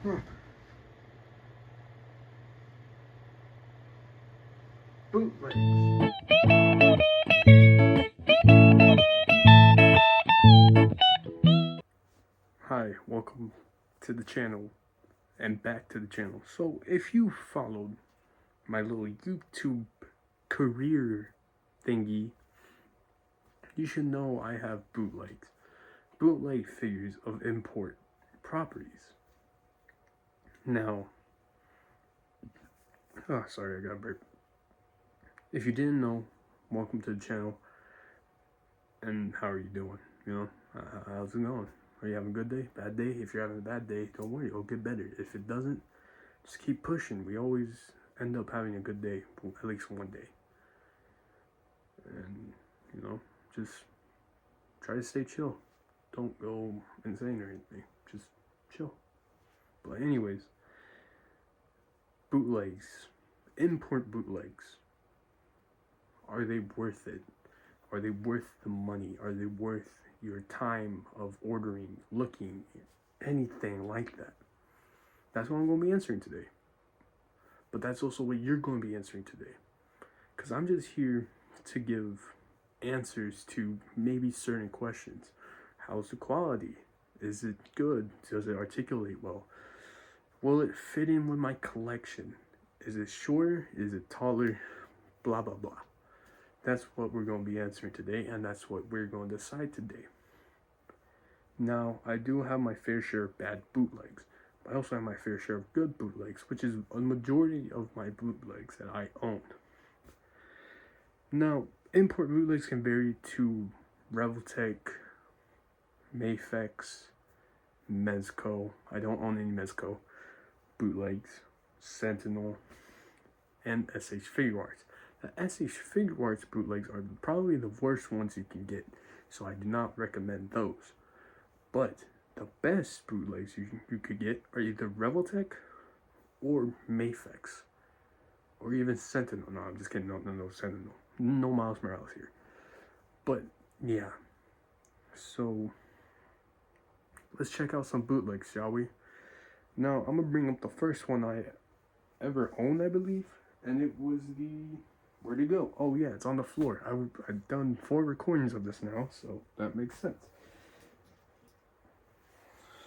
Huh. Bootlegs. Hi, welcome to the channel and back to the channel. So, if you followed my little YouTube career thingy, you should know I have bootlegs. Bootleg figures of import properties. Now, oh, sorry, I got a burp. If you didn't know, welcome to the channel. And how are you doing? You know, how's it going? Are you having a good day? Bad day? If you're having a bad day, don't worry, it'll get better. If it doesn't, just keep pushing. We always end up having a good day, at least one day. And, you know, just try to stay chill. Don't go insane or anything. Just chill. But anyways, bootlegs. Import bootlegs. Are they worth it? Are they worth the money? Are they worth your time of ordering, looking, anything like that? That's what I'm going to be answering today. But that's also what you're going to be answering today. Because I'm just here to give answers to maybe certain questions. How's the quality? Is it good? Does it articulate well? Will it fit in with my collection? Is it shorter? Is it taller? Blah, blah, blah. That's what we're going to be answering today, and that's what we're going to decide today. Now, I do have my fair share of bad bootlegs. I also have my fair share of good bootlegs, which is a majority of my bootlegs that I own. Now, import bootlegs can vary to Revoltech, Mafex, Mezco. I don't own any Mezco bootlegs, Sentinel, and SH Figure Arts. The SH Figure Arts bootlegs are probably the worst ones you can get, so I do not recommend those. But the best bootlegs you could get are either Revoltech or Mafex, or even Sentinel. No, I'm just kidding. No, Sentinel. No Miles Morales here. But yeah, so let's check out some bootlegs, shall we? Now I'm gonna bring up the first one I ever owned, I believe, and it was the. Where'd it go? Oh yeah, it's on the floor. I've done 4 recordings of this now, so that makes sense.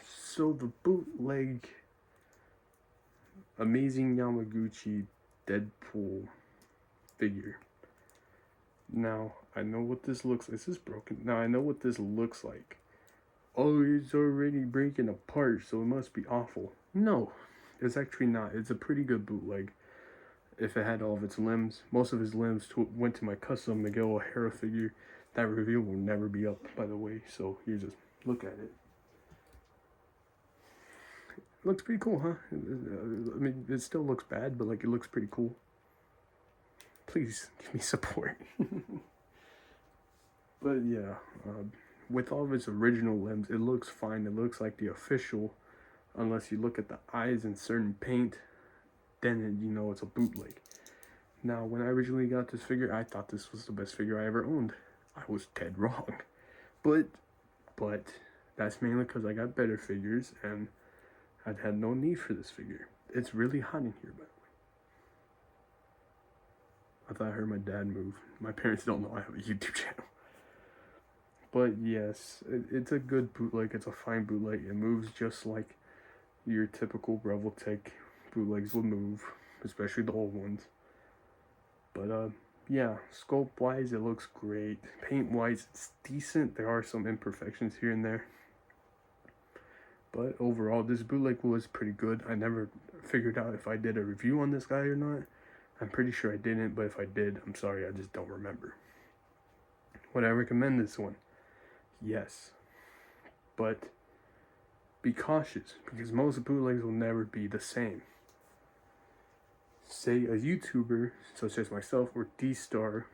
So the bootleg Amazing Yamaguchi Deadpool figure. Now, I know what this looks like. This is broken. Now, I know what this looks like. Oh, it's already breaking apart, so it must be awful. No, it's actually not. It's a pretty good bootleg. If it had all of its limbs, most of his limbs went to my custom Miguel O'Hara figure. That review will never be up, by the way, so you just look at it. It looks pretty cool, huh? I mean, it still looks bad, but like it looks pretty cool. Please give me support. But yeah, with all of its original limbs, it looks fine. It looks like the official, unless you look at the eyes and certain paint, then you know it's a bootleg. Now, when I originally got this figure, I thought this was the best figure I ever owned. I was dead wrong. But that's mainly because I got better figures and I'd had no need for this figure. It's really hot in here, by the way. I thought I heard my dad move. My parents don't know I have a YouTube channel. But yes, it's a good bootleg. It's a fine bootleg. It moves just like your typical Revoltech bootlegs will move, especially the old ones. But yeah, sculpt wise, it looks great. Paint wise, it's decent. There are some imperfections here and there, but overall, this bootleg was pretty good. I never figured out if I did a review on this guy or not. I'm pretty sure I didn't, but if I did, I'm sorry, I just don't remember. Would I recommend this one? Yes, but be cautious, because most bootlegs will never be the same. Say a YouTuber, such as myself or D-Star,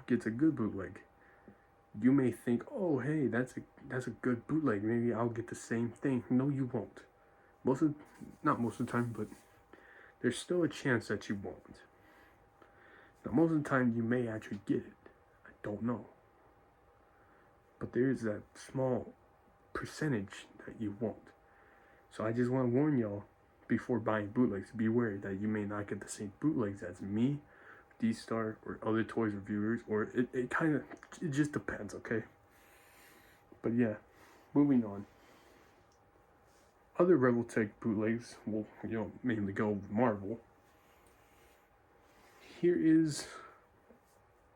gets a good bootleg. You may think, oh hey, that's a good bootleg, maybe I'll get the same thing. No, you won't. Not most of the time, but there's still a chance that you won't. Now, most of the time, you may actually get it. I don't know. But there is that small percentage that you won't. So I just want to warn y'all before buying bootlegs, beware that you may not get the same bootlegs as me, D-Star, or other toys reviewers, or it just depends, okay? But yeah, moving on. Other Revoltech bootlegs will, mainly go with Marvel. Here is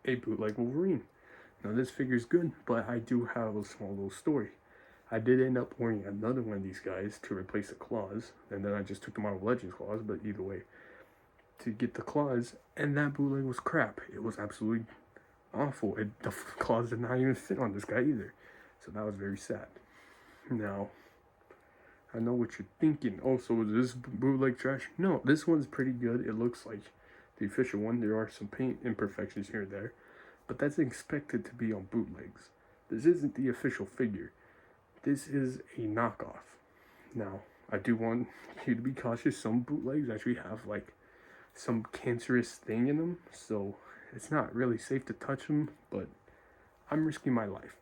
a bootleg Wolverine. Now this figure is good, but I do have a small little story. I did end up ordering another one of these guys to replace the claws, and then I just took the Marvel Legends claws, but either way, to get the claws, and that bootleg was crap. It was absolutely awful. The claws did not even fit on this guy either, so that was very sad. Now, I know what you're thinking. Oh, so is this bootleg trash? No, this one's pretty good. It looks like the official one. There are some paint imperfections here and there, but that's expected to be on bootlegs. This isn't the official figure. This is a knockoff. Now, I do want you to be cautious. Some bootlegs actually have like some cancerous thing in them, so it's not really safe to touch them, but I'm risking my life.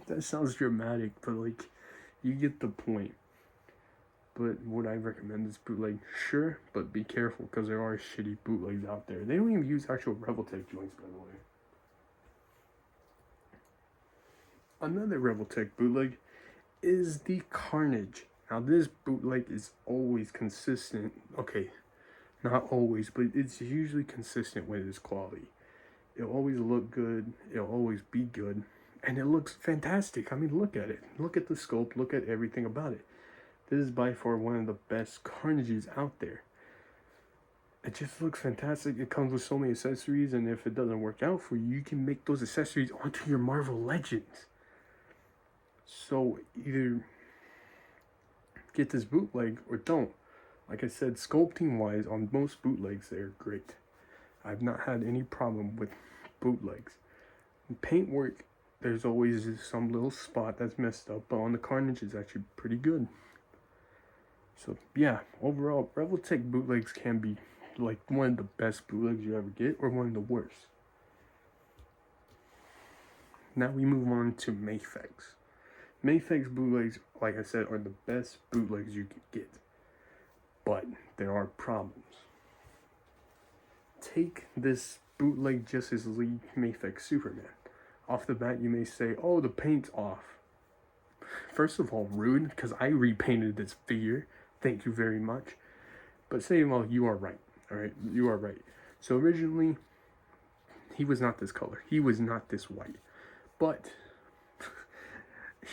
That sounds dramatic, but like, you get the point. But would I recommend this bootleg? Sure, but be careful because there are shitty bootlegs out there. They don't even use actual Revoltech joints, by the way. Another Revoltech bootleg is the Carnage. Now this bootleg is always consistent. Okay, not always, but it's usually consistent with its quality. It'll always look good. It'll always be good. And it looks fantastic. I mean, look at it. Look at the sculpt. Look at everything about it. This is by far one of the best Carnages out there. It just looks fantastic. It comes with so many accessories, and if it doesn't work out for you, you can make those accessories onto your Marvel Legends. So either get this bootleg or don't. Like I said, sculpting wise, on most bootlegs, they're great. I've not had any problem with bootlegs. In paintwork, there's always some little spot that's messed up, but on the Carnage, it's actually pretty good. So yeah, overall, Revoltech bootlegs can be like one of the best bootlegs you ever get, or one of the worst. Now we move on to Mafex. Mafex bootlegs, like I said, are the best bootlegs you can get. But there are problems. Take this bootleg Justice League Mafex Superman. Off the bat, you may say, oh, the paint's off. First of all, rude, because I repainted this figure. Thank you very much. But second of all, you are right. Alright, you are right. So originally, he was not this color. He was not this white. But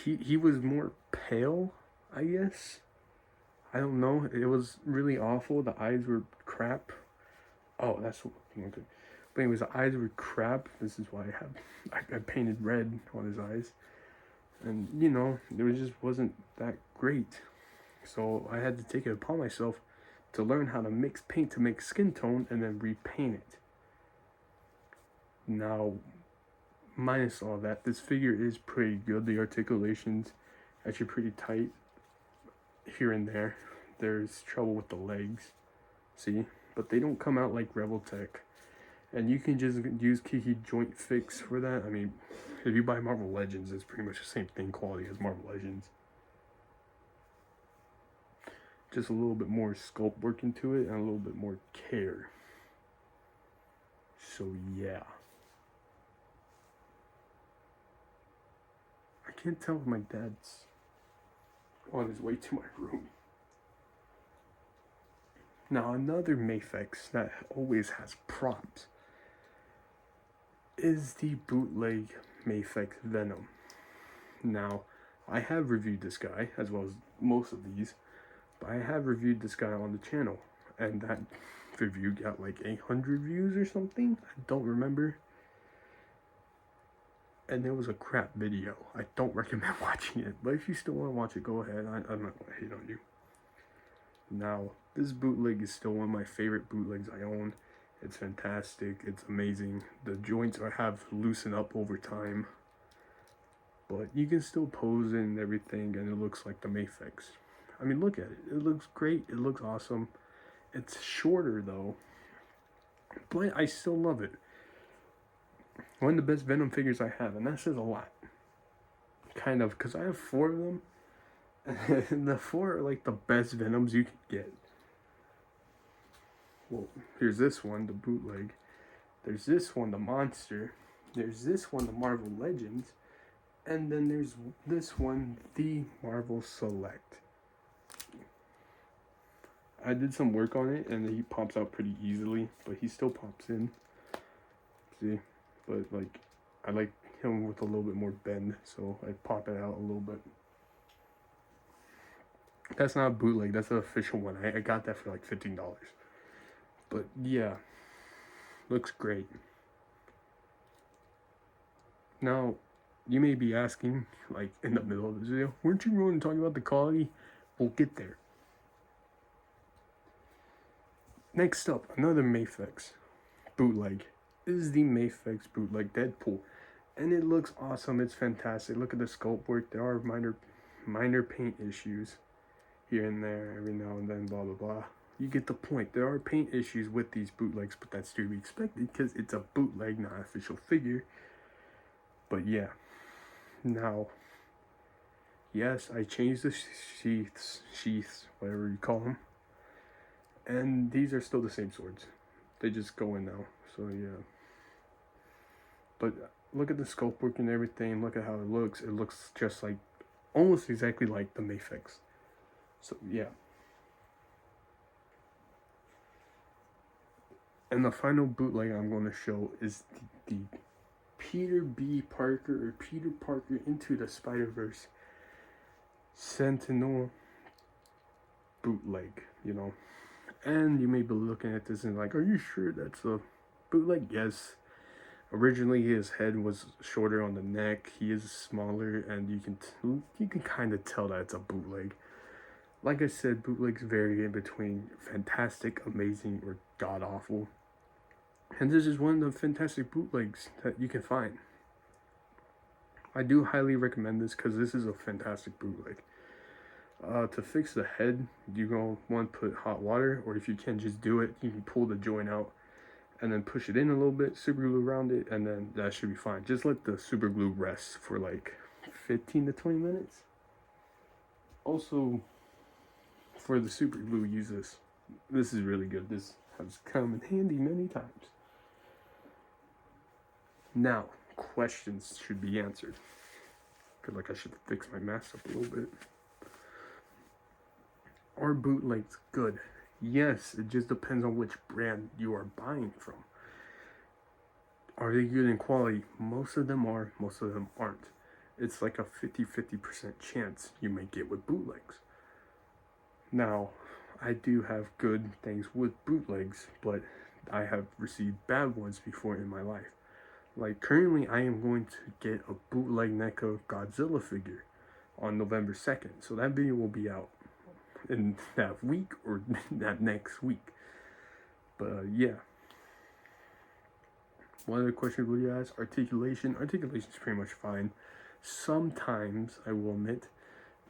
he was more pale, I guess. I don't know. It was really awful. The eyes were crap. Oh, that's what I wanted. But anyways, the eyes were crap. This is why I painted red on his eyes. And, it just wasn't that great. So I had to take it upon myself to learn how to mix paint to make skin tone and then repaint it. Now, minus all that, this figure is pretty good. The articulation's actually pretty tight here and there. There's trouble with the legs, see? But they don't come out like Revoltech. And you can just use Kiki Joint Fix for that. I mean, if you buy Marvel Legends, it's pretty much the same thing quality as Marvel Legends. Just a little bit more sculpt work into it and a little bit more care. So yeah. I can't tell if my dad's on his way to my room. Now another Mafex that always has props is the bootleg Mafex Venom. Now, I have reviewed this guy, as well as most of these, but I have reviewed this guy on the channel, and that review got like 800 views or something. I don't remember. And it was a crap video. I don't recommend watching it, but if you still want to watch it, go ahead. I'm not going to hate on you. Now, this bootleg is still one of my favorite bootlegs I own. It's fantastic. It's amazing. The joints have loosened up over time. But you can still pose it and everything, and it looks like the Mafex. I mean, look at it. It looks great. It looks awesome. It's shorter, though. But I still love it. One of the best Venom figures I have, and that says a lot. Kind of, because I have 4 of them. And the four are like the best Venoms you could get. Well, here's this one, the bootleg. There's this one, the Monster. There's this one, the Marvel Legends. And then there's this one, the Marvel Select. I did some work on it, and he pops out pretty easily, but he still pops in. See? But, like, I like him with a little bit more bend, so I pop it out a little bit. That's not a bootleg, that's the official one. I got that for like $15. But, yeah. Looks great. Now, you may be asking, like, in the middle of this video, weren't you going to talk about the quality? We'll get there. Next up, another Mafex bootleg. This is the Mafex bootleg Deadpool. And it looks awesome. It's fantastic. Look at the sculpt work. There are minor paint issues here and there, every now and then, blah, blah, blah. You get the point. There are paint issues with these bootlegs, but that's to be expected because it's a bootleg, not an official figure. But yeah. Now, yes, I changed the sheaths, whatever you call them. And these are still the same swords. They just go in now. So yeah. But look at the sculpt work and everything. Look at how it looks. It looks just like, almost exactly like the Mafex. So yeah. And the final bootleg I'm going to show is the Peter B. Parker, or Peter Parker Into the Spider-Verse Sentinel bootleg, you know. And you may be looking at this and like, are you sure that's a bootleg? Yes. Originally, his head was shorter on the neck. He is smaller, and you can kind of tell that it's a bootleg. Like I said, bootlegs vary in between fantastic, amazing, or god awful. And this is one of the fantastic bootlegs that you can find. I do highly recommend this because this is a fantastic bootleg. To fix the head, you're going to want to put hot water, or if you can just do it, you can pull the joint out and then push it in a little bit, super glue around it, and then that should be fine. Just let the super glue rest for like 15 to 20 minutes. Also, for the super glue, use this. This is really good. This has come in handy many times. Now, questions should be answered. I feel like I should fix my mask up a little bit. Are bootlegs good? Yes, it just depends on which brand you are buying from. Are they good in quality? Most of them are, most of them aren't. It's like a 50-50% chance you may get with bootlegs. Now, I do have good things with bootlegs, but I have received bad ones before in my life. Like currently, I am going to get a bootleg NECA Godzilla figure on November 2nd. So that video will be out in that week or that next week. But yeah. One other question would you ask? Articulation. Articulation is pretty much fine. Sometimes, I will admit,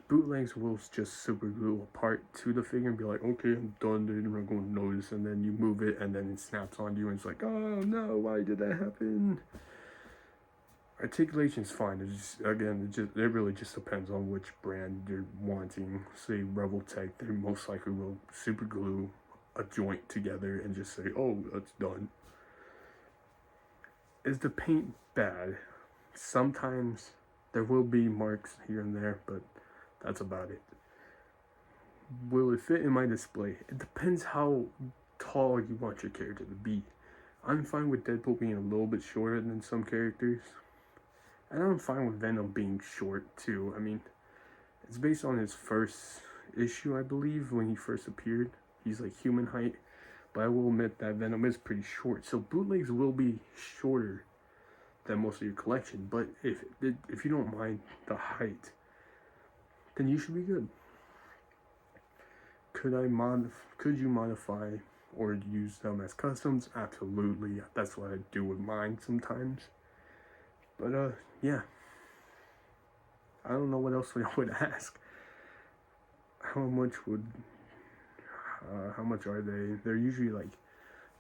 bootlegs will just super glue a part to the figure and be like, okay, I'm done, dude, I'm not going to notice. And then you move it and then it snaps on you and it's like, oh no, why did that happen? Articulation's fine. It just, again, it really just depends on which brand you're wanting. Say Rebel Tech, they most likely will super glue a joint together and just say, oh, that's done. Is the paint bad? Sometimes there will be marks here and there, but that's about it. Will it fit in my display? It depends how tall you want your character to be. I'm fine with Deadpool being a little bit shorter than some characters. And I'm fine with Venom being short too. I mean, it's based on his first issue, I believe, when he first appeared. He's like human height. But I will admit that Venom is pretty short. So bootlegs will be shorter than most of your collection. But if you don't mind the height, then you should be good. Could you modify or use them as customs? Absolutely. That's what I do with mine sometimes. But yeah. I don't know what else I would ask. How much are they? They're usually like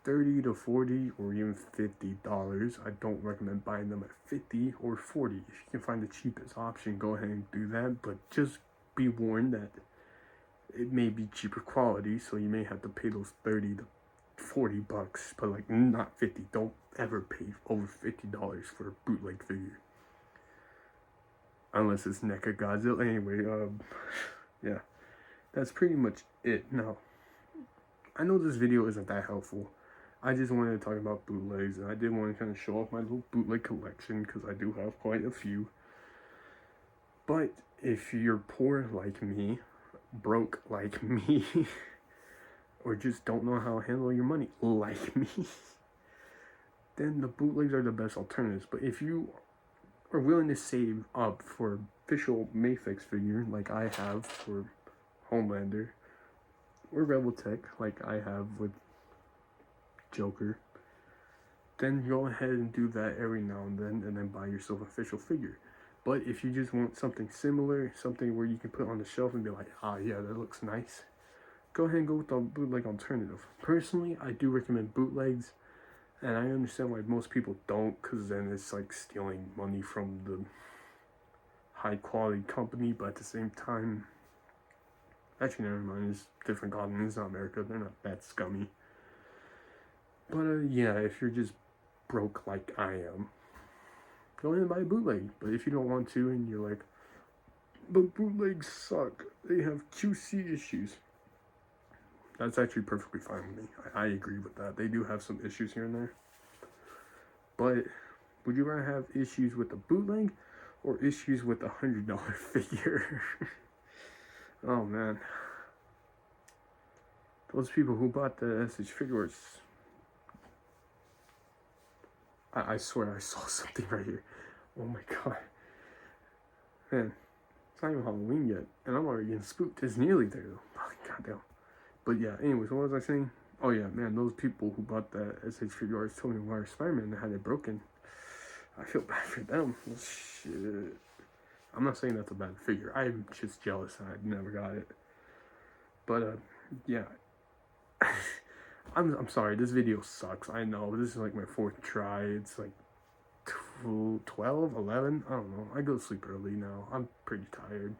$30 to $40 or even $50. I don't recommend buying them at $50 or $40. If you can find the cheapest option, go ahead and do that. But just be warned that it may be cheaper quality, so you may have to pay those 30 to $40, but like not 50. Don't ever pay over $50 for a bootleg figure. Unless it's NECA Godzilla. Anyway, yeah. That's pretty much it. Now, I know this video isn't that helpful. I just wanted to talk about bootlegs, and I did want to kind of show off my little bootleg collection, because I do have quite a few. But if you're poor like me, broke like me, or just don't know how to handle your money like me, then the bootlegs are the best alternatives. But if you are willing to save up for official Mayfix figure, like I have for Homelander, or Rebel Tech, like I have with Joker, then go ahead and do that every now and then buy yourself an official figure. But if you just want something similar, something where you can put on the shelf and be like, ah, yeah, that looks nice, go ahead and go with the bootleg alternative. Personally, I do recommend bootlegs, and I understand why most people don't, because then it's like stealing money from the high quality company. But at the same time, actually never mind, it's different continents, not America, they're not that scummy. But yeah, if you're just broke like I am, go ahead and buy a bootleg. But if you don't want to, and you're like, but bootlegs suck, they have QC issues, that's actually perfectly fine with me. I agree with that. They do have some issues here and there. But would you rather have issues with the bootleg or issues with a $100 figure? Oh man. Those people who bought the SH figures, I swear I saw something right here. Oh my god. Man, it's not even Halloween yet, and I'm already getting spooked. It's nearly there though. Oh, goddamn. But yeah, anyways, what was I saying? Oh yeah, man, those people who bought that SH figures told me why Spider-Man had it broken. I feel bad for them. Shit. I'm not saying that's a bad figure. I'm just jealous and I never got it. But yeah. I'm sorry, this video sucks. I know, this is like my 4th try. It's like 12, 11, I don't know. I go to sleep early now. I'm pretty tired.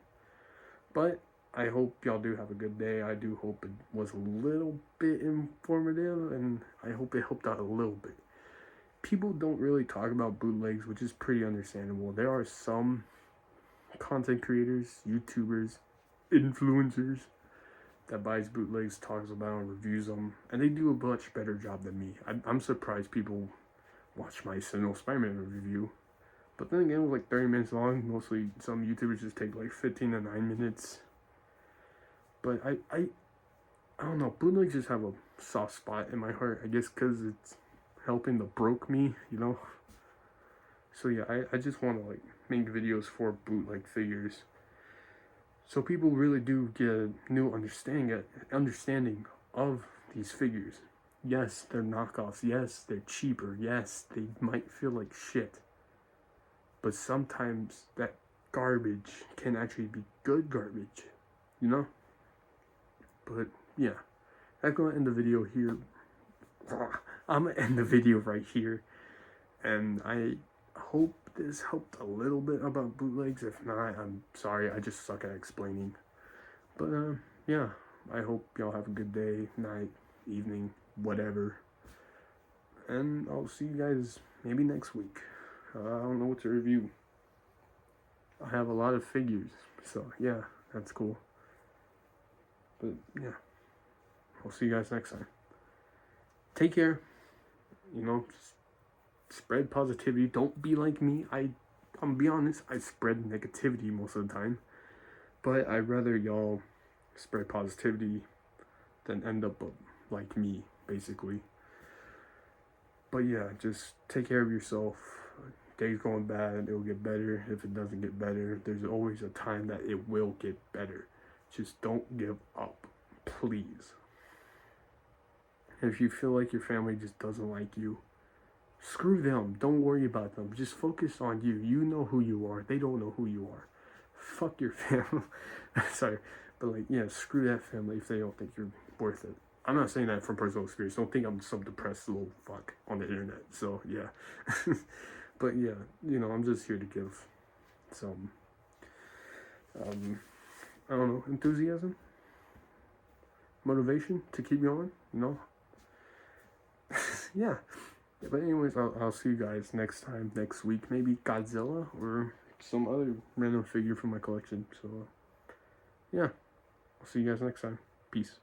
But I hope y'all do have a good day. I do hope it was a little bit informative, and I hope it helped out a little bit. People don't really talk about bootlegs, which is pretty understandable. There are some content creators, YouTubers, influencers that buys bootlegs, talks about and reviews them, and they do a much better job than me. I'm surprised people watch my Sentinel Spider-Man review. But then again, it was like 30 minutes long. Mostly some YouTubers just take like 15 to 9 minutes. But I don't know, bootlegs just have a soft spot in my heart, I guess because it's helping the broke me, you know? So yeah, I just want to like make videos for bootleg figures, so people really do get a new understanding of these figures. Yes, they're knockoffs. Yes, they're cheaper. Yes, they might feel like shit. But sometimes that garbage can actually be good garbage, you know? But yeah, I'm gonna end the video here. I'm gonna end the video right here. And I hope this helped a little bit about bootlegs. If not, I'm sorry, I just suck at explaining. But yeah, I hope y'all have a good day, night, evening, whatever. And I'll see you guys maybe next week. I don't know what to review. I have a lot of figures, so yeah, that's cool. But yeah, I'll see you guys next time. Take care. You know, spread positivity. Don't be like me. I'm gonna be honest, I spread negativity most of the time. But I'd rather y'all spread positivity than end up like me, basically. But yeah, just take care of yourself. Day's going bad, it'll get better. If it doesn't get better, there's always a time that it will get better. Just don't give up, please. And if you feel like your family just doesn't like you, screw them. Don't worry about them. Just focus on you. You know who you are. They don't know who you are. Fuck your family. Sorry. But like, yeah, screw that family if they don't think you're worth it. I'm not saying that from personal experience. Don't think I'm some depressed little fuck on the internet. So, yeah. But yeah, you know, I'm just here to give some I don't know, enthusiasm, motivation to keep going. No, yeah. But anyways, I'll see you guys next time, next week. Maybe Godzilla or some other random figure from my collection. So, yeah. I'll see you guys next time. Peace.